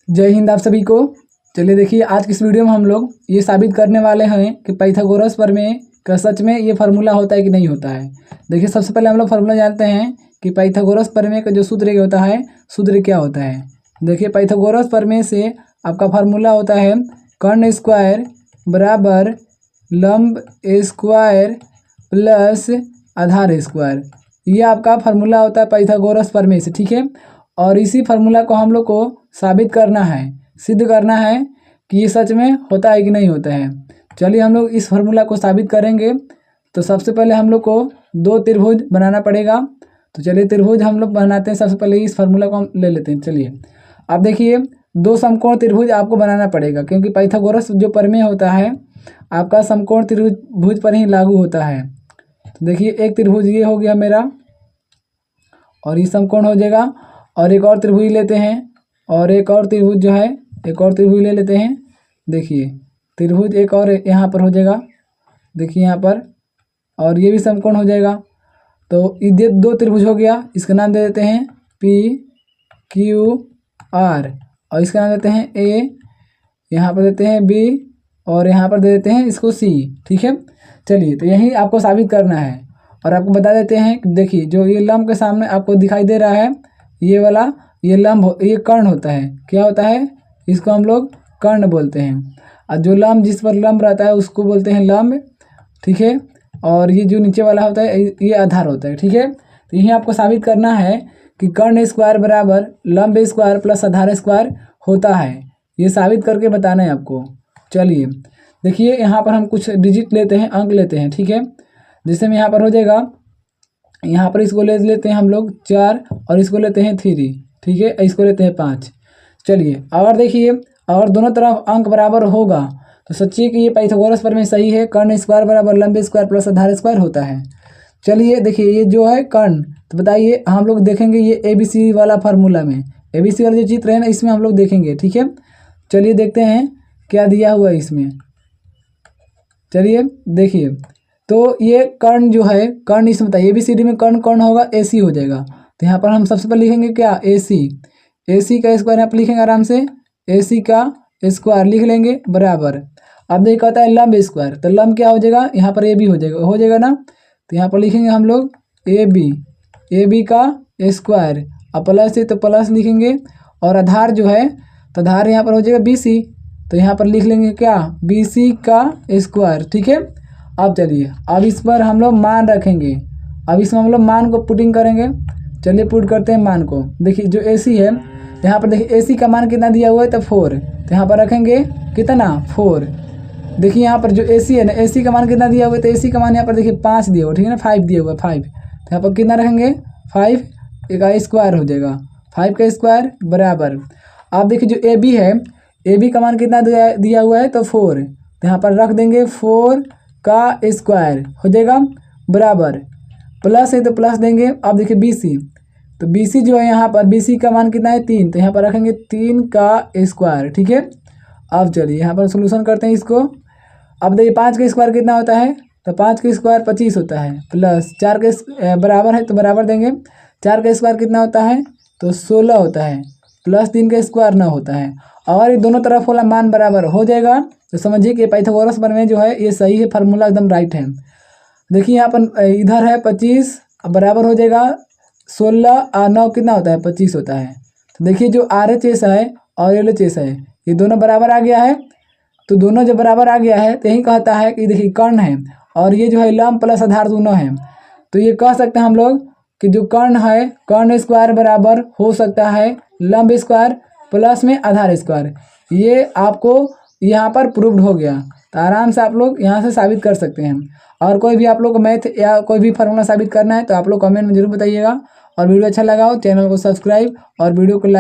जय हिंद आप सभी को। चलिए देखिए, आज की इस वीडियो में हम लोग ये साबित करने वाले हैं कि पाइथागोरस प्रमेय का सच में ये फार्मूला होता है कि नहीं होता है। देखिए, सबसे पहले हम लोग फार्मूला जानते हैं कि पाइथागोरस प्रमेय का जो सूत्र होता है, सूत्र क्या होता है। देखिए, पाइथागोरस प्रमेय से आपका फार्मूला होता है कर्ण स्क्वायर बराबर लंब स्क्वायर प्लस आधार स्क्वायर। ये आपका फार्मूला होता है पाइथागोरस प्रमेय से, ठीक है। और इसी फार्मूला को हम लोग को साबित करना है, सिद्ध करना है कि ये सच में होता है कि नहीं होता है। चलिए हम लोग इस फार्मूला को साबित करेंगे। तो सबसे पहले हम लोग को दो त्रिभुज बनाना पड़ेगा। तो चलिए त्रिभुज हम लोग बनाते हैं। सबसे पहले इस फार्मूला को हम ले लेते हैं। चलिए अब देखिए, दो समकोण त्रिभुज आपको बनाना पड़ेगा, क्योंकि पाइथागोरस जो प्रमेय होता है आपका समकोण त्रिभुज पर ही लागू होता है। तो देखिए, एक त्रिभुज ये हो गया मेरा, और ये समकोण हो जाएगा। और एक और त्रिभुज लेते हैं, और एक और त्रिभुज जो है, एक और त्रिभुज ले लेते हैं। देखिए, त्रिभुज एक और यहाँ पर हो जाएगा, देखिए यहाँ पर, और ये भी समकोण हो जाएगा। तो ये दो त्रिभुज हो गया। इसका नाम दे देते हैं पी क्यू आर, और इसका नाम देते हैं ए, यहाँ पर देते हैं बी, और यहाँ पर दे देते हैं इसको सी, ठीक है। चलिए, तो यही आपको साबित करना है। और आपको बता देते हैं, देखिए जो ये लंब के सामने आपको दिखाई दे रहा है, ये वाला, ये लंब, ये कर्ण होता है। क्या होता है? इसको हम लोग कर्ण बोलते हैं। और जो लंब, जिस पर लंब रहता है उसको बोलते हैं लंब, ठीक है। और ये जो नीचे वाला होता है ये आधार होता है, ठीक है। तो यही आपको साबित करना है कि कर्ण स्क्वायर बराबर लंब स्क्वायर प्लस आधार स्क्वायर होता है। ये साबित करके बताना है आपको। चलिए देखिए, यहाँ पर हम कुछ डिजिट लेते हैं, अंक लेते हैं, ठीक है। जिससे में यहाँ पर हो जाएगा, यहाँ पर इसको ले लेते हैं हम लोग 4, और इसको लेते हैं 3, ठीक है। इसको लेते हैं 5। चलिए और देखिए, और दोनों तरफ अंक बराबर होगा तो सोचिए कि ये पाइथागोरस प्रमेय सही है। कर्ण स्क्वायर बराबर लंब स्क्वायर प्लस आधार स्क्वायर होता है। चलिए देखिए, ये जो है कर्ण, तो बताइए, हम लोग देखेंगे ये ABC वाला फार्मूला में, ABC वाला जो चित्र है ना, इसमें हम लोग देखेंगे, ठीक है। चलिए देखते हैं क्या दिया हुआ है इसमें। चलिए देखिए, तो ये कर्ण जो है, कर्ण इसमें बताइए ABCD में कर्ण कौन होगा? AC हो जाएगा। तो यहाँ पर हम सबसे पहले लिखेंगे क्या? AC का स्क्वायर यहाँ पर लिखेंगे आराम से, AC का स्क्वायर लिख लेंगे बराबर। अब देखिए कहता है लंब स्क्वायर, तो लंब क्या हो जाएगा? यहाँ पर AB हो जाएगा ना। तो यहाँ पर लिखेंगे हम लोग AB का स्क्वायर, और प्लस है तो प्लस लिखेंगे। और आधार जो है, तो आधार यहाँ पर हो जाएगा BC, तो यहाँ पर लिख लेंगे क्या? BC का स्क्वायर, ठीक है। अब चलिए, अब इस पर हम लोग मान रखेंगे। अब इसमें हम लोग मान को पुटिंग करेंगे। चलिए पुट करते हैं मान को। देखिए जो AC है, यहाँ पर देखिए AC का मान कितना दिया हुआ है? तो 4। तो यहाँ पर रखेंगे कितना? 4। देखिए यहाँ पर जो AC है ना, AC का मान कितना दिया हुआ है? तो AC का मान यहाँ पर देखिए 5 दिया हुआ है, ठीक है ना। 5 दिया हुआ है, 5। तो यहाँ पर कितना रखेंगे? 5 का स्क्वायर हो जाएगा, 5 का स्क्वायर बराबर। अब देखिए जो AB है, AB का मान कितना दिया हुआ है? तो 4। तो यहाँ पर रख देंगे 4 का स्क्वायर हो जाएगा बराबर, प्लस है तो प्लस देंगे। अब देखिए BC, तो BC जो है यहाँ पर, BC का मान कितना है? 3। तो यहाँ पर रखेंगे 3 का स्क्वायर, ठीक है। अब चलिए यहाँ पर सोल्यूशन करते हैं इसको। अब देखिए 5 का स्क्वायर कितना होता है? तो 5 का स्क्वायर 25 होता है, प्लस 4 के बराबर है तो बराबर देंगे। 4 का स्क्वायर कितना होता है? तो 16 होता है, प्लस 3 का स्क्वायर 9 होता है। और ये दोनों तरफ वाला मान बराबर हो जाएगा, तो समझिए कि पाइथागोरस प्रमेय जो है ये सही है, फार्मूला एकदम राइट है। देखिए यहाँ पर इधर है 25, बराबर हो जाएगा 16 और 9 कितना होता है? 25 होता है। तो देखिए जो RHS है और LHS है, ये दोनों बराबर आ गया है। तो दोनों जब बराबर आ गया है तो यही कहता है कि देखिए कर्ण है, और ये जो है लंब प्लस आधार दोनों हैं। तो ये कह सकते हैं हम लोग कि जो कर्ण है, कर्ण स्क्वायर बराबर हो सकता है लंब स्क्वायर प्लस में आधार स्क्वायर। ये आपको यहाँ पर प्रूव्ड हो गया। तो आराम से आप लोग यहाँ से साबित कर सकते हैं। और कोई भी आप लोग को मैथ या कोई भी फार्मूला साबित करना है तो आप लोग कमेंट में जरूर बताइएगा। और वीडियो अच्छा लगा हो चैनल को सब्सक्राइब और वीडियो को लाइक